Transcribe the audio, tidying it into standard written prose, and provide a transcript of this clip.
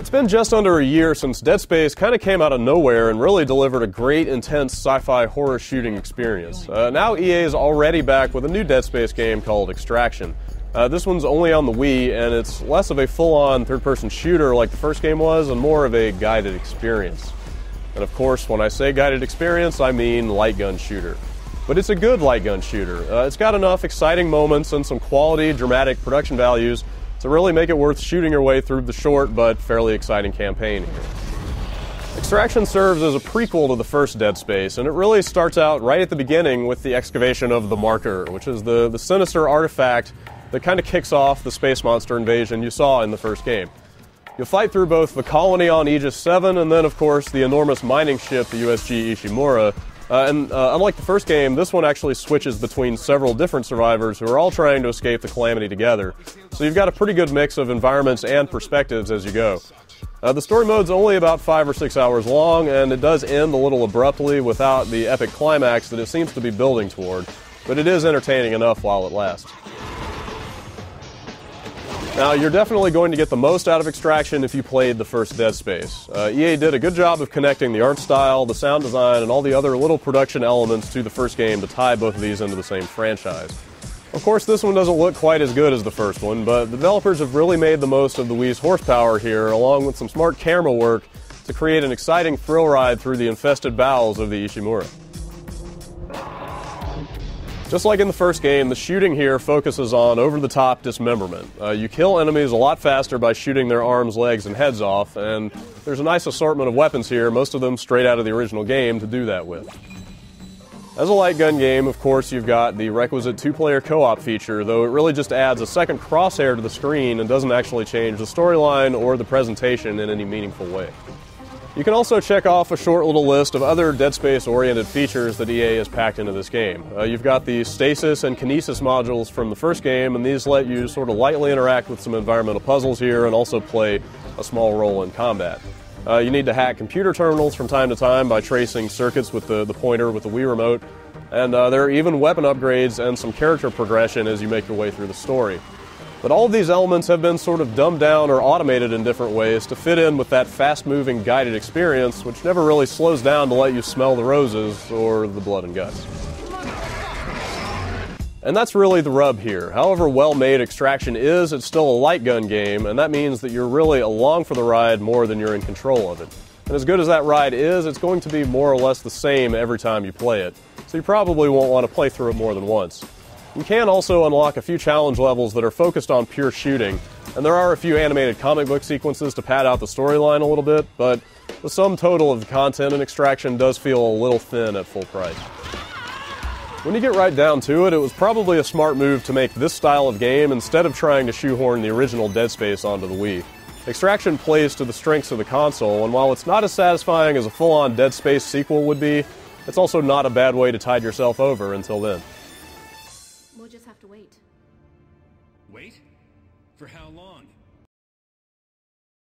It's been just under a year since Dead Space kind of came out of nowhere and really delivered a great, intense sci-fi horror shooting experience. Now EA is already back with a new Dead Space game called Extraction. This one's only on the Wii, and it's less of a full-on third-person shooter like the first game was, and more of a guided experience. And of course, when I say guided experience, I mean light gun shooter. But it's a good light gun shooter. It's got enough exciting moments and some quality, dramatic production values to really make it worth shooting your way through the short but fairly exciting campaign here. Extraction serves as a prequel to the first Dead Space, and it really starts out right at the beginning with the excavation of the Marker, which is the sinister artifact that kind of kicks off the space monster invasion you saw in the first game. You'll fight through both the colony on Aegis 7 and then, of course, the enormous mining ship, the USG Ishimura. Unlike the first game, this one actually switches between several different survivors who are all trying to escape the calamity together. So you've got a pretty good mix of environments and perspectives as you go. The story mode's only about 5 or 6 hours long, and it does end a little abruptly without the epic climax that it seems to be building toward, but it is entertaining enough while it lasts. Now, you're definitely going to get the most out of Extraction if you played the first Dead Space. EA did a good job of connecting the art style, the sound design, and all the other little production elements to the first game to tie both of these into the same franchise. Of course, this one doesn't look quite as good as the first one, but the developers have really made the most of the Wii's horsepower here, along with some smart camera work to create an exciting thrill ride through the infested bowels of the Ishimura. Just like in the first game, the shooting here focuses on over-the-top dismemberment. You kill enemies a lot faster by shooting their arms, legs, and heads off, and there's a nice assortment of weapons here, most of them straight out of the original game, to do that with. As a light gun game, of course, you've got the requisite two-player co-op feature, though it really just adds a second crosshair to the screen and doesn't actually change the storyline or the presentation in any meaningful way. You can also check off a short little list of other Dead Space-oriented features that EA has packed into this game. You've got the stasis and kinesis modules from the first game, and these let you sort of lightly interact with some environmental puzzles here and also play a small role in combat. You need to hack computer terminals from time to time by tracing circuits with the pointer with the Wii remote, and there are even weapon upgrades and some character progression as you make your way through the story. But all of these elements have been sort of dumbed down or automated in different ways to fit in with that fast-moving guided experience, which never really slows down to let you smell the roses or the blood and guts. And that's really the rub here. However well-made Extraction is, it's still a light gun game, and that means that you're really along for the ride more than you're in control of it. And as good as that ride is, it's going to be more or less the same every time you play it, so you probably won't want to play through it more than once. You can also unlock a few challenge levels that are focused on pure shooting, and there are a few animated comic book sequences to pad out the storyline a little bit, but the sum total of the content in Extraction does feel a little thin at full price. When you get right down to it, it was probably a smart move to make this style of game instead of trying to shoehorn the original Dead Space onto the Wii. Extraction plays to the strengths of the console, and while it's not as satisfying as a full-on Dead Space sequel would be, it's also not a bad way to tide yourself over until then. We'll just have to wait. Wait? For how long?